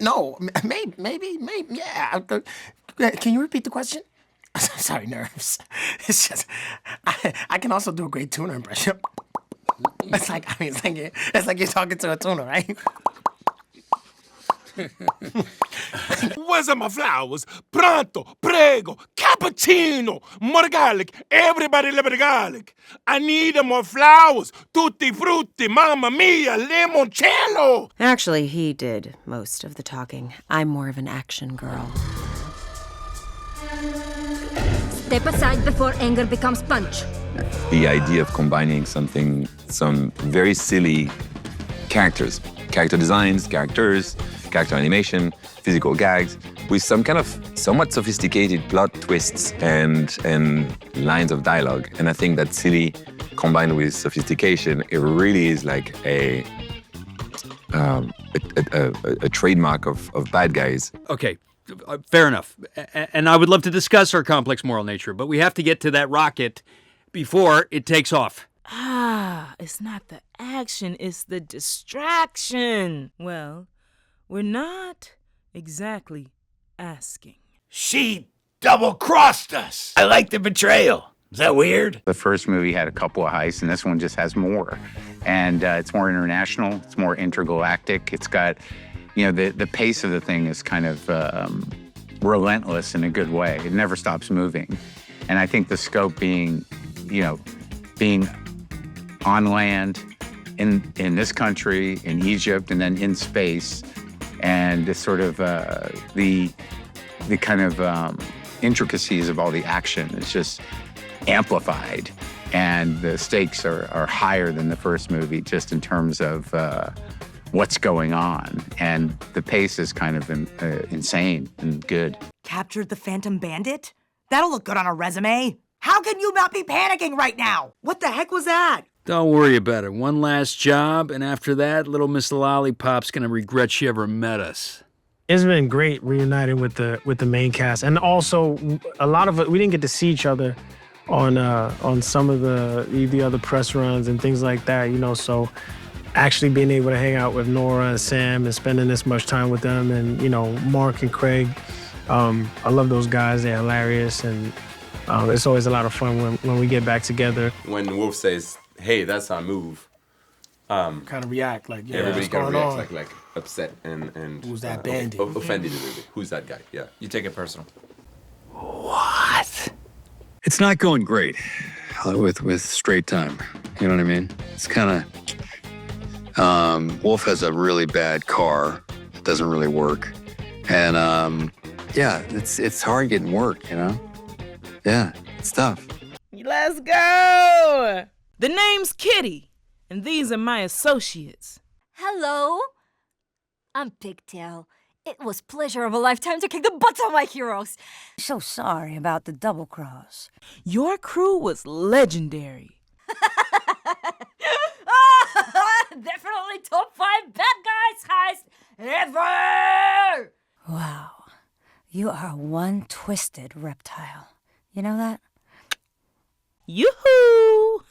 No, maybe, yeah. Can you repeat the question? Sorry, nerves. It's just, I can also do a great tuna impression. It's like you're talking to a tuna, right? Where's my flowers? Pronto, prego, cappuccino, more garlic, everybody love the garlic. I need more flowers, tutti frutti, mamma mia, limoncello. Actually, he did most of the talking. I'm more of an action girl. Step aside before anger becomes punch. The idea of combining some very silly characters, character designs, character animation, physical gags, with some kind of somewhat sophisticated plot twists and lines of dialogue. And I think that silly combined with sophistication, it really is like a trademark of bad guys. Okay, fair enough. And I would love to discuss our complex moral nature, but we have to get to that rocket before it takes off. It's not the action, it's the distraction. Well, we're not exactly asking. She double-crossed us. I like the betrayal. Is that weird? The first movie had a couple of heists, and this one just has more. And it's more international, it's more intergalactic. It's got, the pace of the thing is kind of relentless in a good way. It never stops moving. And I think the scope being on land, in this country, in Egypt, and then in space, and the sort of the kind of intricacies of all the action is just amplified, and the stakes are higher than the first movie just in terms of what's going on, and the pace is kind of insane and good. Captured the Phantom Bandit? That'll look good on a resume. How can you not be panicking right now? What the heck was that? Don't worry about it. One last job, and after that, little Miss Lollipop's gonna regret she ever met us. It's been great reuniting with the main cast, and also a lot of it we didn't get to see each other on some of the other press runs and things like that, So actually being able to hang out with Nora and Sam and spending this much time with them, and Mark and Craig, I love those guys. They're hilarious, and it's always a lot of fun when we get back together. When Wolf says, "Hey, that's our move," kind of react like, yeah, everybody what's kind of going reacts on? like upset and who's that bandit? Offended a little bit. Who's that guy? Yeah, you take it personal. What? It's not going great with straight time. You know what I mean? It's kind of Wolf has a really bad car. It doesn't really work, and it's hard getting work. Yeah, it's tough. Let's go! The name's Kitty, and these are my associates. Hello, I'm Pigtail. It was pleasure of a lifetime to kick the butts of my heroes. So sorry about the double cross. Your crew was legendary. Definitely top 5 bad guys heist ever! Wow, you are one twisted reptile. You know that? Yoo-hoo!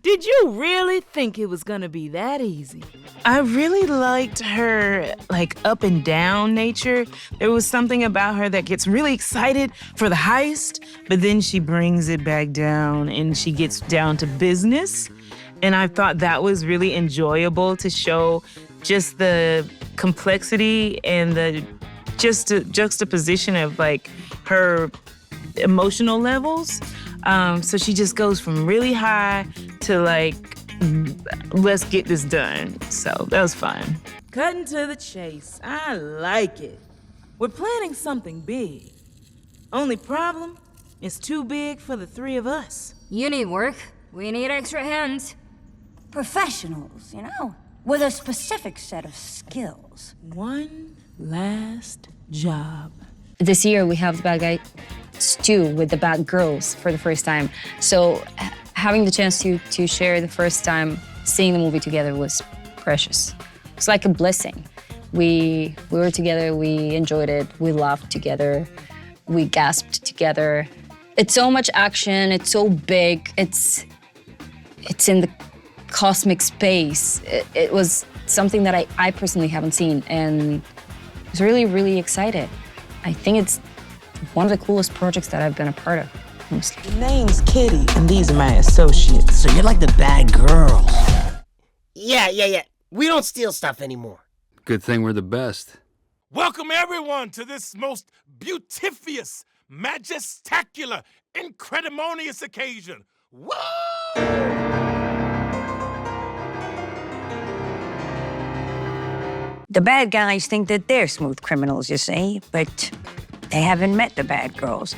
Did you really think it was gonna be that easy? I really liked her, up and down nature. There was something about her that gets really excited for the heist, but then she brings it back down and she gets down to business. And I thought that was really enjoyable to show just the complexity and the juxtaposition of her emotional levels. So she just goes from really high to let's get this done. So that was fun. Cutting to the chase. I like it. We're planning something big. Only problem, it's too big for the 3 of us. You need work. We need extra hands. Professionals, with a specific set of skills. One last job. This year we have the bad guy stew with the bad girls for the first time. So having the chance to share the first time seeing the movie together was precious. It's like a blessing. We were together, we enjoyed it, we laughed together, we gasped together. It's so much action, it's so big, it's in the cosmic space. It was something that I personally haven't seen, and I was really, really excited. I think it's one of the coolest projects that I've been a part of, honestly. The name's Kitty, and these are my associates. So you're like the bad girls. Yeah. We don't steal stuff anymore. Good thing we're the best. Welcome everyone to this most beautiful, majestacular, incredimonious occasion. Woo! The bad guys think that they're smooth criminals, you see, but they haven't met the bad girls.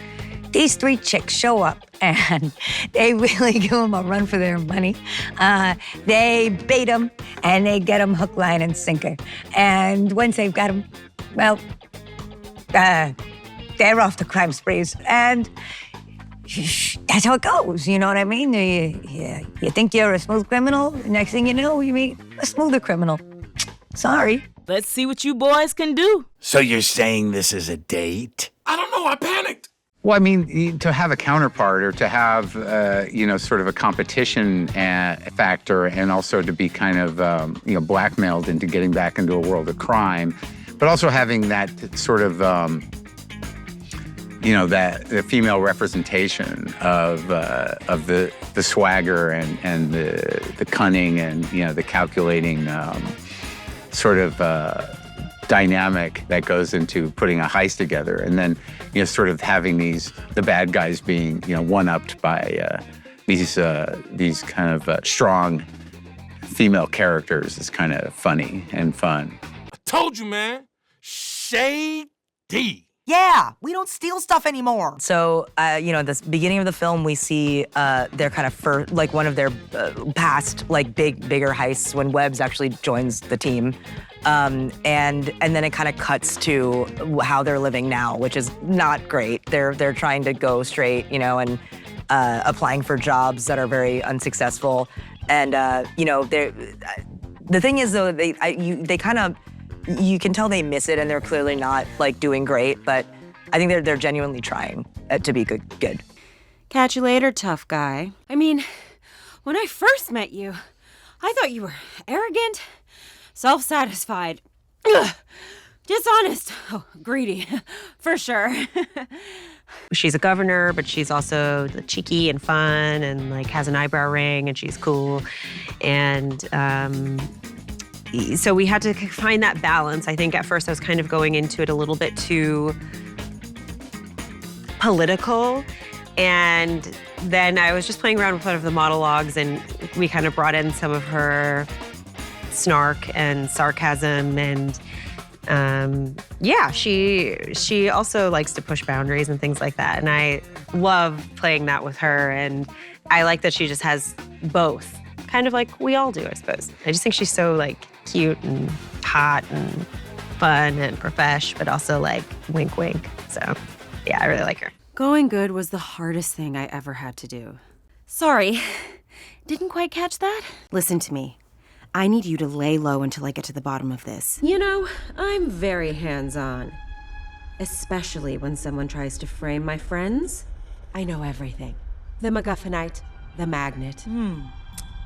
These three chicks show up and they really give them a run for their money. They bait them and they get them hook, line, and sinker. And once they've got them, well, they're off to crime sprees. And that's how it goes, you know what I mean? You think you're a smooth criminal, next thing you know, you meet a smoother criminal. Sorry. Let's see what you boys can do. So you're saying this is a date? I don't know, I panicked. Well, I mean, to have a counterpart or to have, sort of a competition factor, and also to be kind of, blackmailed into getting back into a world of crime, but also having that sort of, that the female representation of the swagger and the cunning and the calculating sort of dynamic that goes into putting a heist together, and then sort of having the bad guys being one-upped by these kind of strong female characters is kind of funny and fun. I told you, man. Shady. Yeah, we don't steal stuff anymore. So, the beginning of the film, we see their kind of one of their past, bigger heists when Webbs actually joins the team. And then it kind of cuts to how they're living now, which is not great. They're trying to go straight, and applying for jobs that are very unsuccessful. And, the thing is, though, they kind of, you can tell they miss it, and they're clearly not doing great, but I think they're genuinely trying to be good. Catch you later, tough guy. I mean, when I first met you, I thought you were arrogant, self-satisfied, dishonest, greedy, for sure. She's a governor, but she's also cheeky and fun and has an eyebrow ring, and she's cool. And so we had to find that balance. I think at first I was kind of going into it a little bit too political, and then I was just playing around with one of the monologues, and we kind of brought in some of her snark and sarcasm, and she also likes to push boundaries and things like that, and I love playing that with her, and I like that she just has both, kind of like we all do, I suppose. I just think she's so cute and hot and fun and profesh, but also wink wink. So yeah, I really like her. Going good was the hardest thing I ever had to do. Sorry, didn't quite catch that? Listen to me. I need you to lay low until I get to the bottom of this. I'm very hands-on. Especially when someone tries to frame my friends. I know everything. The MacGuffinite, the magnet.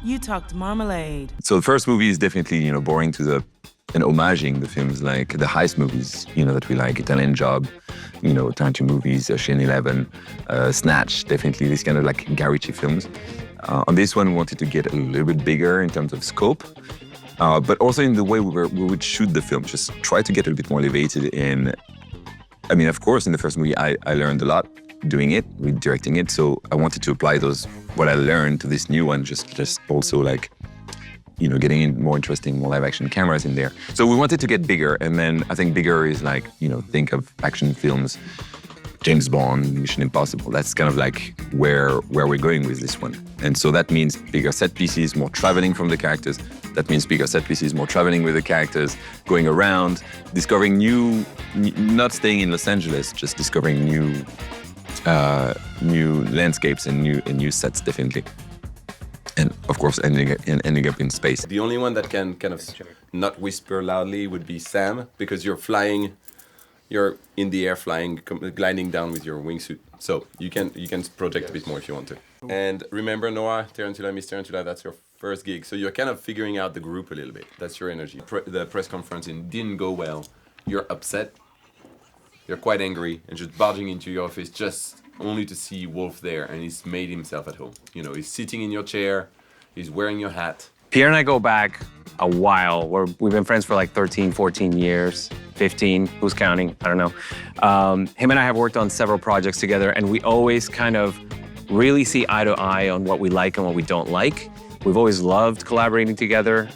You talked marmalade. So the first movie is definitely, boring to and homaging the films like the heist movies, that we like, Italian Job, Tarantino movies, Ocean 11, Snatch, definitely these kind of Guy Ritchie films. On this one, we wanted to get a little bit bigger in terms of scope, but also in the way we would shoot the film, just try to get a little bit more elevated. Of course, in the first movie, I learned a lot doing it, with directing it, so I wanted to apply what I learned to this new one, just also getting in more interesting, more live action cameras in there. So we wanted to get bigger, and then I think bigger is think of action films, James Bond, Mission Impossible. That's kind of where we're going with this one. And so that means bigger set pieces, more traveling from the characters. That means bigger set pieces, more traveling with the characters, going around, discovering not staying in Los Angeles, just discovering new landscapes and new sets, definitely. And of course, ending up in space. The only one that can kind of not whisper loudly would be Sam, because you're in the air flying, gliding down with your wingsuit. So you can project a bit more if you want to. And remember, Noah, Tarantula, Miss Tarantula, that's your First gig. So you're kind of figuring out the group a little bit. That's your energy. The press conference didn't go well. You're upset. You're quite angry and just barging into your office just only to see Wolf there, and he's made himself at home. You know, he's sitting in your chair, he's wearing your hat. Pierre and I go back a while. We've been friends for like 13, 14 years, 15, who's counting? I don't know. Him and I have worked on several projects together, and we always kind of really see eye to eye on what we like and what we don't like. We've always loved collaborating together.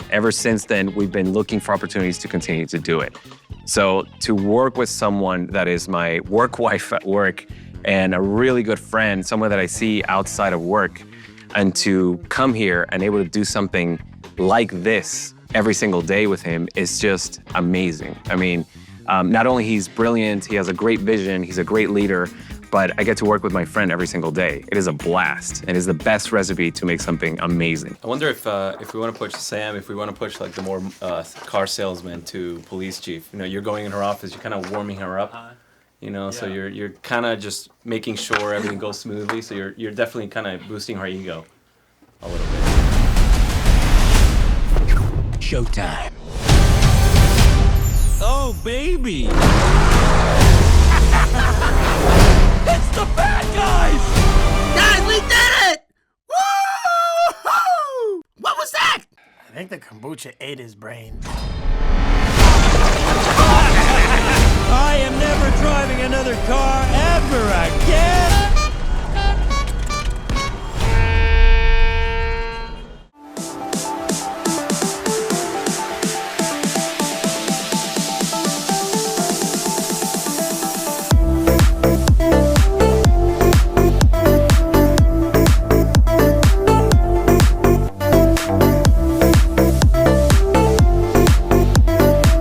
Ever since then, we've been looking for opportunities to continue to do it. So to work with someone that is my work wife at work and a really good friend, someone that I see outside of work, and to come here and able to do something like this every single day with him is just amazing. I mean, not only he's brilliant, he has a great vision, he's a great leader, but I get to work with my friend every single day. It is a blast. It is the best recipe to make something amazing. I wonder if we want to push Sam, if we want to push like the more car salesman to police chief. You know, you're going in her office, you're kind of warming her up. You know, so you're kind of just making sure everything goes smoothly. So you're definitely kind of boosting her ego a little bit. Showtime. Oh, baby! It's the bad guys! Guys, we did it! Woo! What was that? I think the kombucha ate his brain. I am never driving another car ever again!